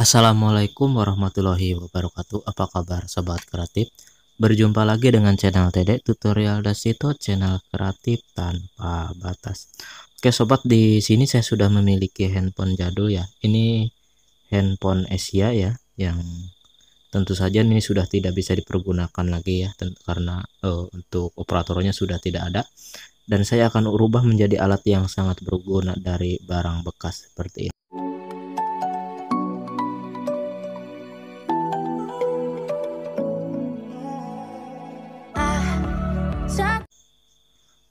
Assalamualaikum warahmatullahi wabarakatuh. Apa kabar sobat kreatif? Berjumpa lagi dengan channel Tede Tutorial Dasito, channel kreatif tanpa batas. Oke sobat, di sini saya sudah memiliki handphone jadul ya. Ini handphone Asia ya, yang tentu saja ini sudah tidak bisa dipergunakan lagi ya, karena untuk operatornya sudah tidak ada. Dan saya akan ubah menjadi alat yang sangat berguna dari barang bekas seperti ini.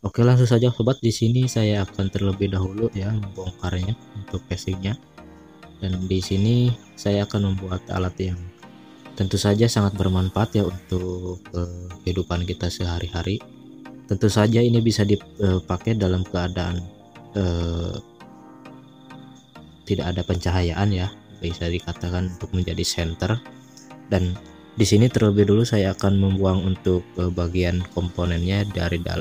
Oke, langsung saja sobat. Di sini saya akan terlebih dahulu ya membongkarnya untuk casingnya. Dan di sini saya akan membuat alat yang tentu saja sangat bermanfaat ya untuk kehidupan kita sehari-hari. Tentu saja ini bisa dipakai dalam keadaan tidak ada pencahayaan ya, bisa dikatakan untuk menjadi senter. Dan di sini terlebih dulu saya akan membuang untuk bagian komponennya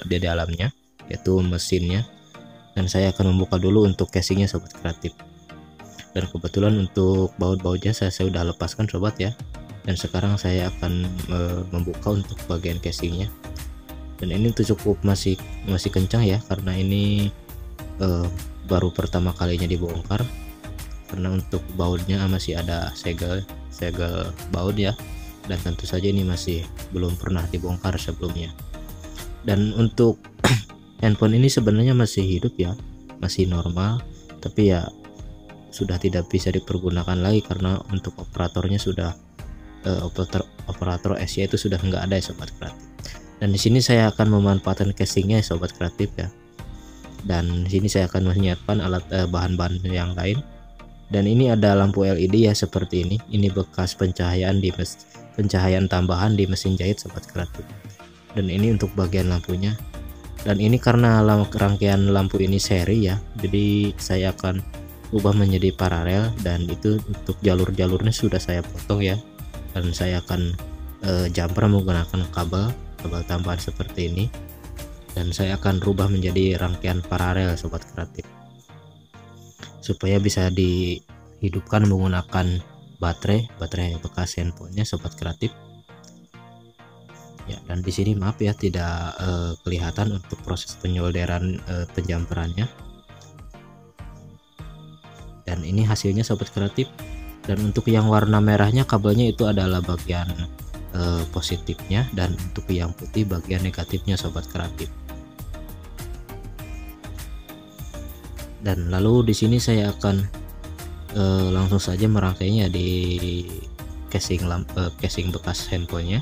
di dalamnya, yaitu mesinnya. Dan saya akan membuka dulu untuk casingnya sobat kreatif. Dan kebetulan untuk baut-bautnya saya sudah lepaskan sobat ya. Dan sekarang saya akan membuka untuk bagian casingnya. Dan ini tuh cukup masih kencang ya, karena ini baru pertama kalinya dibongkar. Karena untuk bautnya masih ada segel baut ya, dan tentu saja ini masih belum pernah dibongkar sebelumnya. Dan untuk handphone ini sebenarnya masih hidup ya, masih normal, tapi ya sudah tidak bisa dipergunakan lagi karena untuk operatornya sudah operator Asia itu sudah nggak ada ya sobat kreatif. Dan di sini saya akan memanfaatkan casingnya ya sobat kreatif ya. Dan di sini saya akan menyiapkan alat bahan-bahan yang lain. Dan ini ada lampu LED ya seperti ini. Ini bekas pencahayaan pencahayaan tambahan di mesin jahit sobat kreatif. Dan ini untuk bagian lampunya. Dan ini karena rangkaian lampu ini seri ya, jadi saya akan ubah menjadi paralel. Dan itu untuk jalur-jalurnya sudah saya potong ya. Dan saya akan jumper menggunakan kabel tambahan seperti ini. Dan saya akan rubah menjadi rangkaian paralel sobat kreatif, supaya bisa dihidupkan menggunakan baterai bekas handphonenya sobat kreatif ya. Dan di sini maaf ya tidak kelihatan untuk proses penyolderan penjamperannya. Dan ini hasilnya sobat kreatif. Dan untuk yang warna merahnya kabelnya itu adalah bagian positifnya, dan untuk yang putih bagian negatifnya sobat kreatif. Dan lalu di sini saya akan langsung saja merangkainya di casing bekas handphonenya.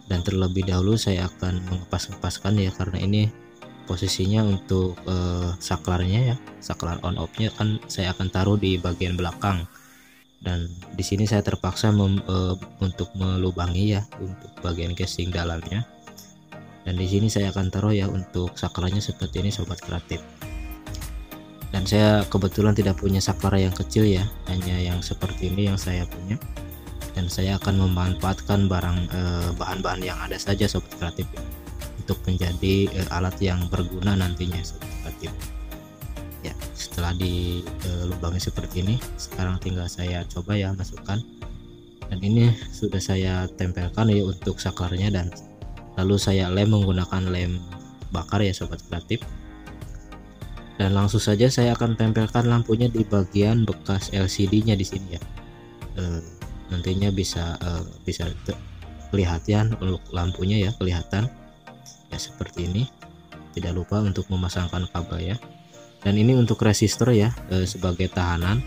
Dan terlebih dahulu saya akan mengepas-ngepaskan ya, karena ini posisinya untuk saklarnya ya, saklar on off nya kan saya akan taruh di bagian belakang. Dan di sini saya terpaksa untuk melubangi ya untuk bagian casing dalamnya. Dan di sini saya akan taruh ya untuk saklarnya seperti ini sobat kreatif. Dan saya kebetulan tidak punya saklar yang kecil ya, hanya yang seperti ini yang saya punya. Dan saya akan memanfaatkan bahan-bahan yang ada saja sobat kreatif ya, untuk menjadi alat yang berguna nantinya sobat kreatif ya. Setelah dilubangi seperti ini, sekarang tinggal saya coba ya masukkan. Dan ini sudah saya tempelkan ya untuk saklarnya, dan lalu saya lem menggunakan lem bakar ya sobat kreatif. Dan langsung saja saya akan tempelkan lampunya di bagian bekas LCD-nya di sini ya. Nantinya bisa kelihatan untuk lampunya ya, kelihatan ya seperti ini. Tidak lupa untuk memasangkan kabel ya. Dan ini untuk resistor ya, sebagai tahanan.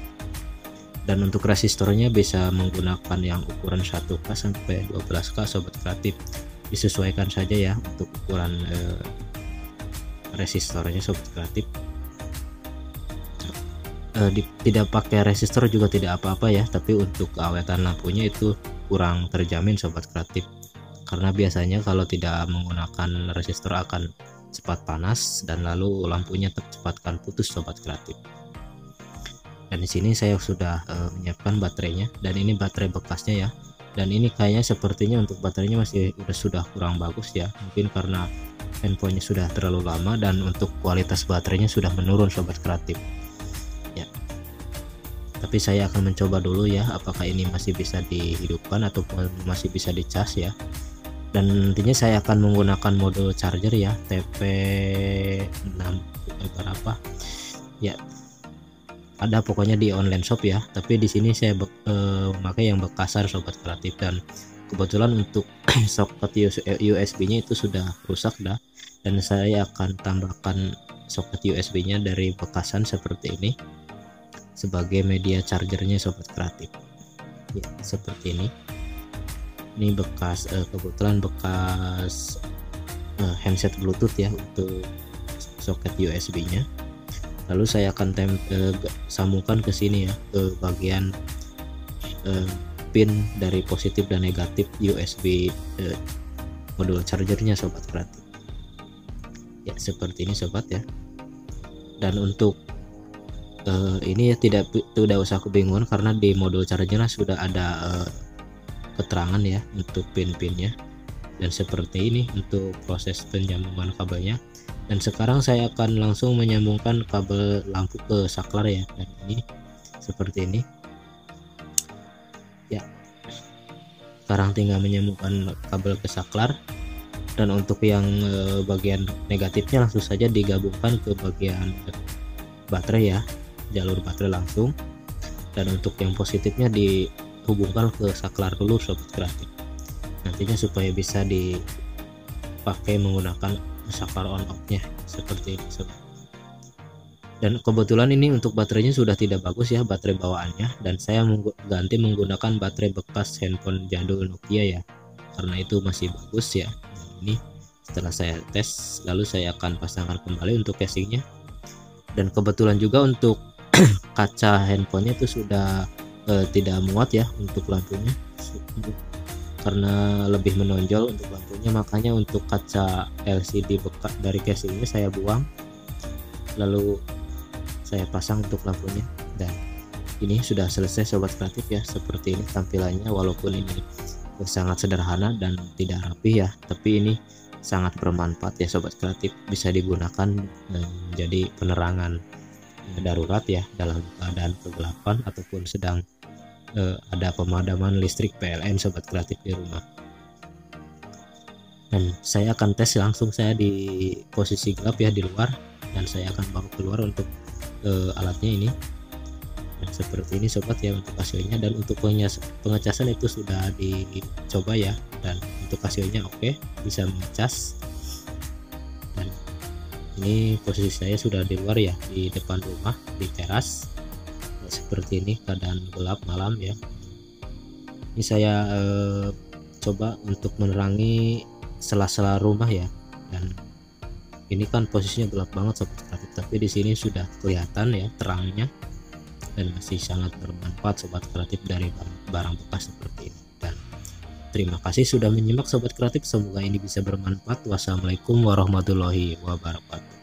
Dan untuk resistornya bisa menggunakan yang ukuran 1K sampai 12K sobat kreatif. Disesuaikan saja ya untuk ukuran resistornya sobat kreatif. Tidak pakai resistor juga tidak apa-apa ya, tapi untuk keawetan lampunya itu kurang terjamin sobat kreatif, karena biasanya kalau tidak menggunakan resistor akan cepat panas dan lalu lampunya cepat putus sobat kreatif. Dan di sini saya sudah menyiapkan baterainya, dan ini baterai bekasnya ya. Dan ini kayaknya sepertinya untuk baterainya sudah kurang bagus ya, mungkin karena handphonenya sudah terlalu lama dan untuk kualitas baterainya sudah menurun sobat kreatif ya. tapi saya akan mencoba dulu ya apakah ini masih bisa dihidupkan atau masih bisa dicas ya. Dan nantinya saya akan menggunakan modul charger ya, TP6 berapa ya, ada pokoknya di online shop ya, tapi di sini saya memakai yang bekasan sobat kreatif. Dan kebetulan untuk soket USB nya itu sudah rusak dah, dan saya akan tambahkan soket USB nya dari bekasan seperti ini sebagai media chargernya sobat kreatif ya, seperti ini bekas kebetulan bekas handset Bluetooth ya untuk soket USB nya. Lalu saya akan sambungkan ke sini ya, ke bagian pin dari positif dan negatif USB modul chargernya sobat kreatif ya, seperti ini sobat ya. Dan untuk ini ya tidak usah kebingungan karena di modul chargernya sudah ada keterangan ya untuk pin-pinnya, dan seperti ini untuk proses penyambungan kabelnya. Dan sekarang saya akan langsung menyambungkan kabel lampu ke saklar ya, dan ini seperti ini ya. Sekarang tinggal menyambungkan kabel ke saklar, dan untuk yang bagian negatifnya langsung saja digabungkan ke bagian baterai ya, jalur baterai langsung. Dan untuk yang positifnya dihubungkan ke saklar dulu sobat kreatif, nantinya supaya bisa dipakai menggunakan saklar on off nya seperti ini sobat. Dan kebetulan ini untuk baterainya sudah tidak bagus ya, baterai bawaannya, dan saya ganti menggunakan baterai bekas handphone jadul Nokia ya, karena itu masih bagus ya. Dan ini setelah saya tes, lalu saya akan pasangkan kembali untuk casingnya. Dan kebetulan juga untuk kaca handphonenya itu sudah tidak muat ya untuk lampunya, karena lebih menonjol untuk lampunya, makanya untuk kaca LCD bekas dari casingnya saya buang, lalu saya pasang untuk lampunya. Dan ini sudah selesai sobat kreatif ya, seperti ini tampilannya. Walaupun ini sangat sederhana dan tidak rapi ya, tapi ini sangat bermanfaat ya sobat kreatif, bisa digunakan menjadi penerangan darurat ya dalam keadaan kegelapan ataupun sedang ada pemadaman listrik PLN sobat kreatif di rumah. Dan saya akan tes langsung saya di posisi gelap ya, di luar, dan saya akan bawa keluar untuk alatnya ini. Dan seperti ini sobat ya untuk hasilnya. Dan untuk pengecasan itu sudah dicoba ya, dan untuk hasilnya oke, bisa mengecas. Dan ini posisi saya sudah di luar ya, di depan rumah, di teras. Seperti ini keadaan gelap malam ya. Ini saya coba untuk menerangi sela-sela rumah ya, dan ini kan posisinya gelap banget sobat kreatif, tapi di sini sudah kelihatan ya terangnya, dan masih sangat bermanfaat sobat kreatif dari barang bekas seperti ini. Dan terima kasih sudah menyimak sobat kreatif, semoga ini bisa bermanfaat. Wassalamualaikum warahmatullahi wabarakatuh.